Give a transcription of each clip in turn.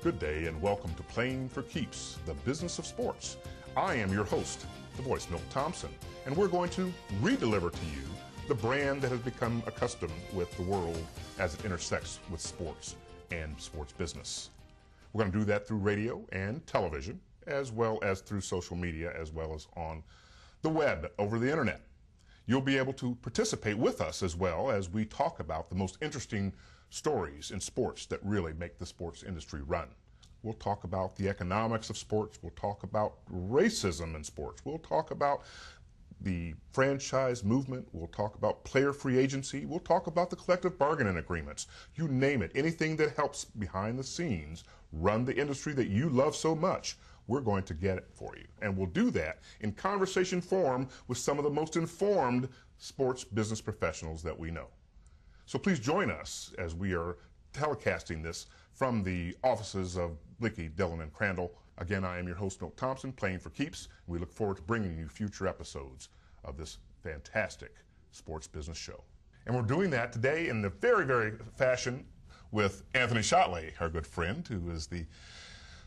Good day and welcome to Playing for Keeps, the business of sports. I am your host, the voice Milt Thompson, and we're going to redeliver to you the brand that has become accustomed with the world as it intersects with sports and sports business. We're going to do that through radio and television, as well as through social media, as well as on the web, over the internet. You'll be able to participate with us as well as we talk about the most interesting stories in sports that really make the sports industry run. We'll talk about the economics of sports. We'll talk about racism in sports. We'll talk about the franchise movement. We'll talk about player free agency. We'll talk about the collective bargaining agreements. You name it, anything that helps behind the scenes run the industry that you love so much, we're going to get it for you. And we'll do that in conversation form with some of the most informed sports business professionals that we know. So please join us as we are telecasting this from the offices of Blickey, Dillon, and Crandall. Again, I am your host, Milt Thompson, Playing for Keeps. We look forward to bringing you future episodes of this fantastic sports business show. And we're doing that today in the very fashion with Anthony Schoettle, our good friend, who is the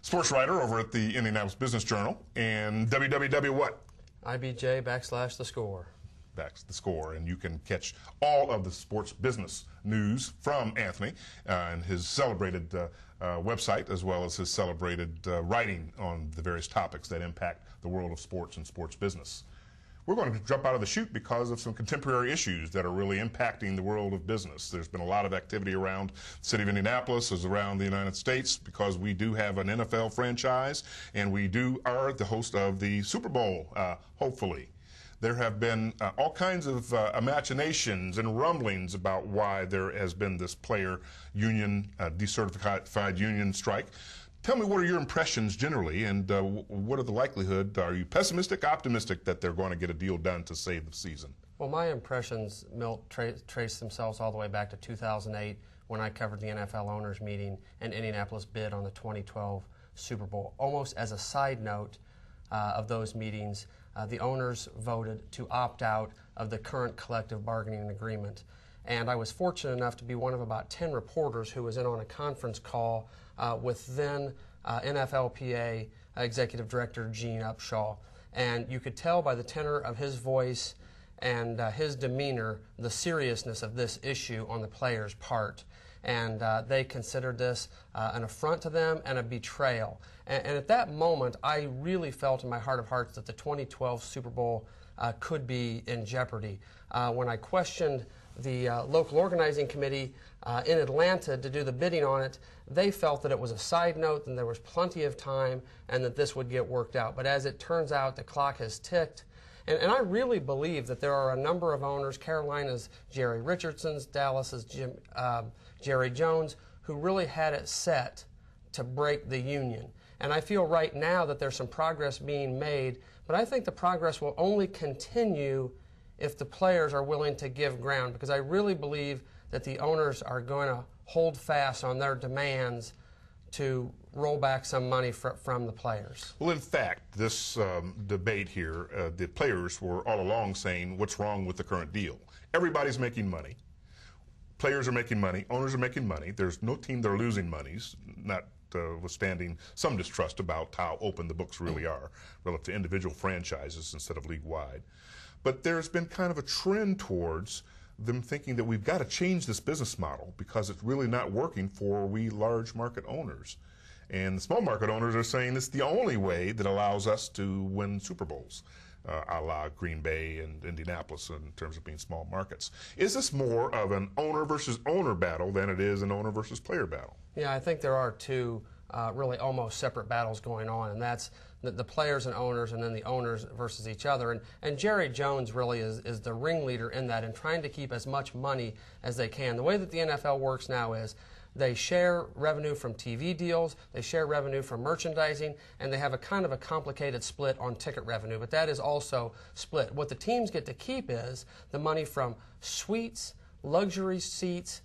sports writer over at the Indianapolis Business Journal, and www what? IBJ/The Score. That's the Score, and you can catch all of the sports business news from Anthony and his celebrated website, as well as his celebrated writing on the various topics that impact the world of sports and sports business. We're going to jump out of the chute because of some contemporary issues that are really impacting the world of business. There's been a lot of activity around the city of Indianapolis, as around the United States, because we do have an NFL franchise, and we are the host of the Super Bowl, hopefully. There have been all kinds of imaginations and rumblings about why there has been this player union, decertified union strike. Tell me, what are your impressions generally, and what are the likelihood? Are you pessimistic, optimistic that they're going to get a deal done to save the season? Well, my impressions, Milt, trace themselves all the way back to 2008 when I covered the NFL owners meeting and Indianapolis bid on the 2012 Super Bowl. Almost as a side note of those meetings, the owners voted to opt out of the current collective bargaining agreement. And I was fortunate enough to be one of about 10 reporters who was in on a conference call with then NFLPA Executive Director Gene Upshaw. And you could tell by the tenor of his voice and his demeanor the seriousness of this issue on the players' part. And they considered this an affront to them and a betrayal. And at that moment, I really felt in my heart of hearts that the 2012 Super Bowl could be in jeopardy. When I questioned the local organizing committee in Atlanta to do the bidding on it, they felt that it was a side note and there was plenty of time and that this would get worked out. But as it turns out, the clock has ticked. And I really believe that there are a number of owners, Carolina's Jerry Richardson's, Dallas's Jerry Jones, who really had it set to break the union. And I feel right now that there's some progress being made, but I think the progress will only continue if the players are willing to give ground, because I really believe that the owners are going to hold fast on their demands to roll back some money from the players. Well, in fact, this debate here, the players were all along saying, what's wrong with the current deal? Everybody's making money. Players are making money. Owners are making money. There's no team that are losing monies, notwithstanding some distrust about how open the books really are relative to individual franchises instead of league-wide. But there's been kind of a trend towards them thinking that we've got to change this business model because it's really not working for we large market owners. And the small market owners are saying it's the only way that allows us to win Super Bowls, a la Green Bay and Indianapolis in terms of being small markets. Is this more of an owner versus owner battle than it is an owner versus player battle? Yeah, I think there are two really almost separate battles going on, and that's the players and owners, and then the owners versus each other. And Jerry Jones really is the ringleader in that, and trying to keep as much money as they can. The way that the NFL works now is they share revenue from TV deals, they share revenue from merchandising, and they have a kind of a complicated split on ticket revenue, but that is also split. What the teams get to keep is the money from suites, luxury seats,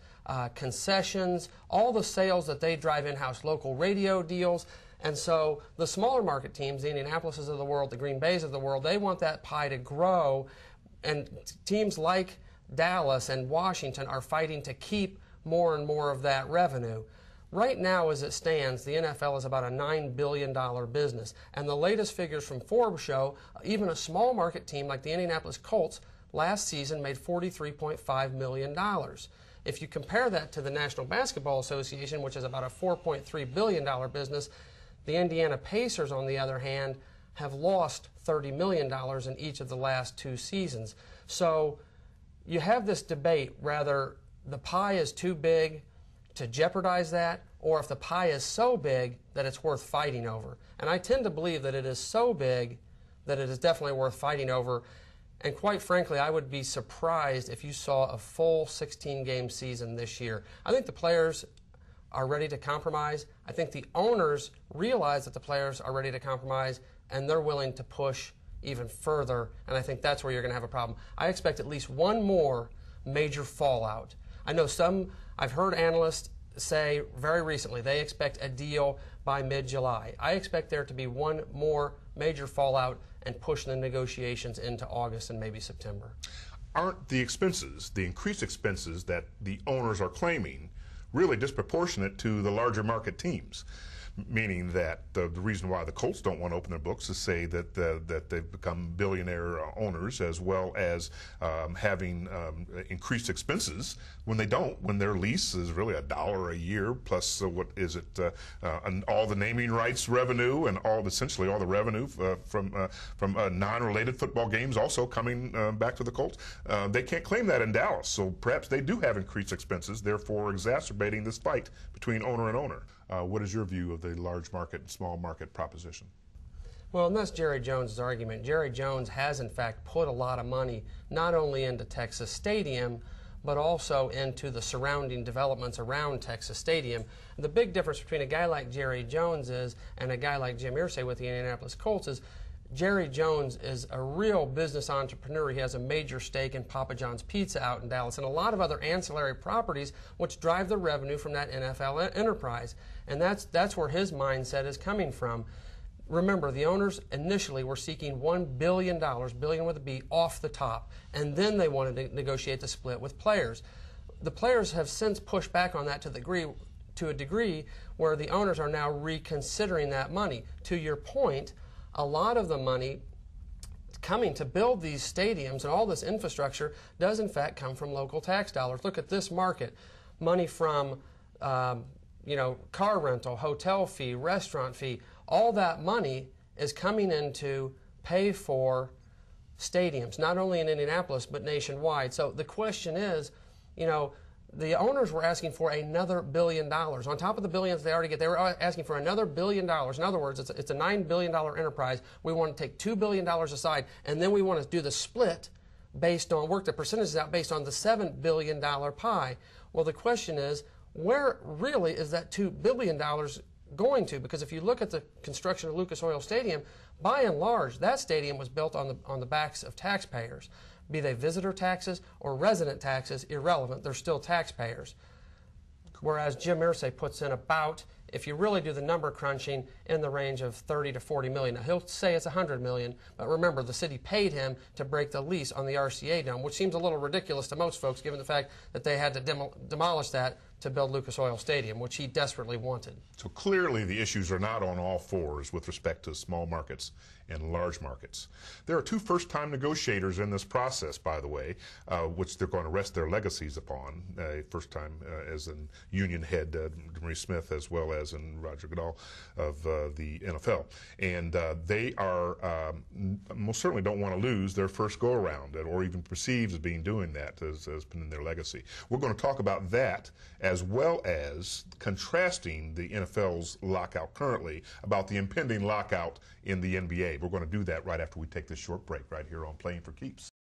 concessions, all the sales that they drive in-house, local radio deals. And so the smaller market teams, the Indianapolises of the world, the Green Bays of the world, they want that pie to grow. And teams like Dallas and Washington are fighting to keep more and more of that revenue. Right now, as it stands, the NFL is about a $9 billion business. And the latest figures from Forbes show even a small market team like the Indianapolis Colts last season made $43.5 million. If you compare that to the National Basketball Association, which is about a $4.3 billion business, the Indiana Pacers, on the other hand, have lost $30 million in each of the last 2 seasons. So you have this debate whether the pie is too big to jeopardize that, or if the pie is so big that it's worth fighting over. And I tend to believe that it is so big that it is definitely worth fighting over. And quite frankly, I would be surprised if you saw a full 16-game season this year. I think the players are ready to compromise. I think the owners realize that the players are ready to compromise, and they're willing to push even further, and I think that's where you're going to have a problem. I expect at least one more major fallout. I know I've heard analysts say very recently they expect a deal by mid-July. I expect there to be one more major fallout and push the negotiations into August and maybe September. Aren't the expenses, the increased expenses that the owners are claiming, really disproportionate to the larger market teams? Meaning that the reason why the Colts don't want to open their books is say that that they've become billionaire owners, as well as having increased expenses when they don't, when their lease is really $1 a year plus what is it, and all the naming rights revenue and essentially all the revenue from non-related football games also coming back to the Colts. They can't claim that in Dallas, so perhaps they do have increased expenses, therefore exacerbating this fight between owner and owner. What is your view of the large market and small market proposition? Well, and that's Jerry Jones' argument. Jerry Jones has, in fact, put a lot of money not only into Texas Stadium, but also into the surrounding developments around Texas Stadium. And the big difference between a guy like Jerry Jones and a guy like Jim Irsay with the Indianapolis Colts is Jerry Jones is a real business entrepreneur. He has a major stake in Papa John's Pizza out in Dallas and a lot of other ancillary properties which drive the revenue from that NFL enterprise. And that's where his mindset is coming from. Remember, the owners initially were seeking $1 billion, billion with a B, off the top, and then they wanted to negotiate the split with players. The players have since pushed back on that to a degree where the owners are now reconsidering that money. To your point, a lot of the money coming to build these stadiums and all this infrastructure does in fact come from local tax dollars. Look at this market. Money from car rental, hotel fee, restaurant fee, all that money is coming in to pay for stadiums, not only in Indianapolis but nationwide. So the question is, the owners were asking for another $1 billion. On top of the billions they already get, they were asking for another $1 billion. In other words, it's a $9 billion enterprise. We want to take $2 billion aside, and then we want to do the split based on, work the percentages out based on the $7 billion pie. Well, the question is, where really is that $2 billion going to? Because if you look at the construction of Lucas Oil Stadium, by and large, that stadium was built on the backs of taxpayers. Be they visitor taxes or resident taxes, irrelevant, they're still taxpayers. Whereas Jim Irsay puts in about, if you really do the number crunching, in the range of 30 to 40 million. Now, he'll say it's 100 million, but remember, the city paid him to break the lease on the RCA Dome, which seems a little ridiculous to most folks, given the fact that they had to demolish that to build Lucas Oil Stadium, which he desperately wanted. So clearly the issues are not on all fours with respect to small markets and large markets. There are two first-time negotiators in this process, by the way, which they're going to rest their legacies upon. First time as in union head Marie Smith, as well as in Roger Goodell of the NFL. And they are most certainly don't want to lose their first go-around, or even perceived as being doing that as been in their legacy. We're going to talk about that, as well as contrasting the NFL's lockout currently about the impending lockout in the NBA. We're going to do that right after we take this short break right here on Playing for Keeps.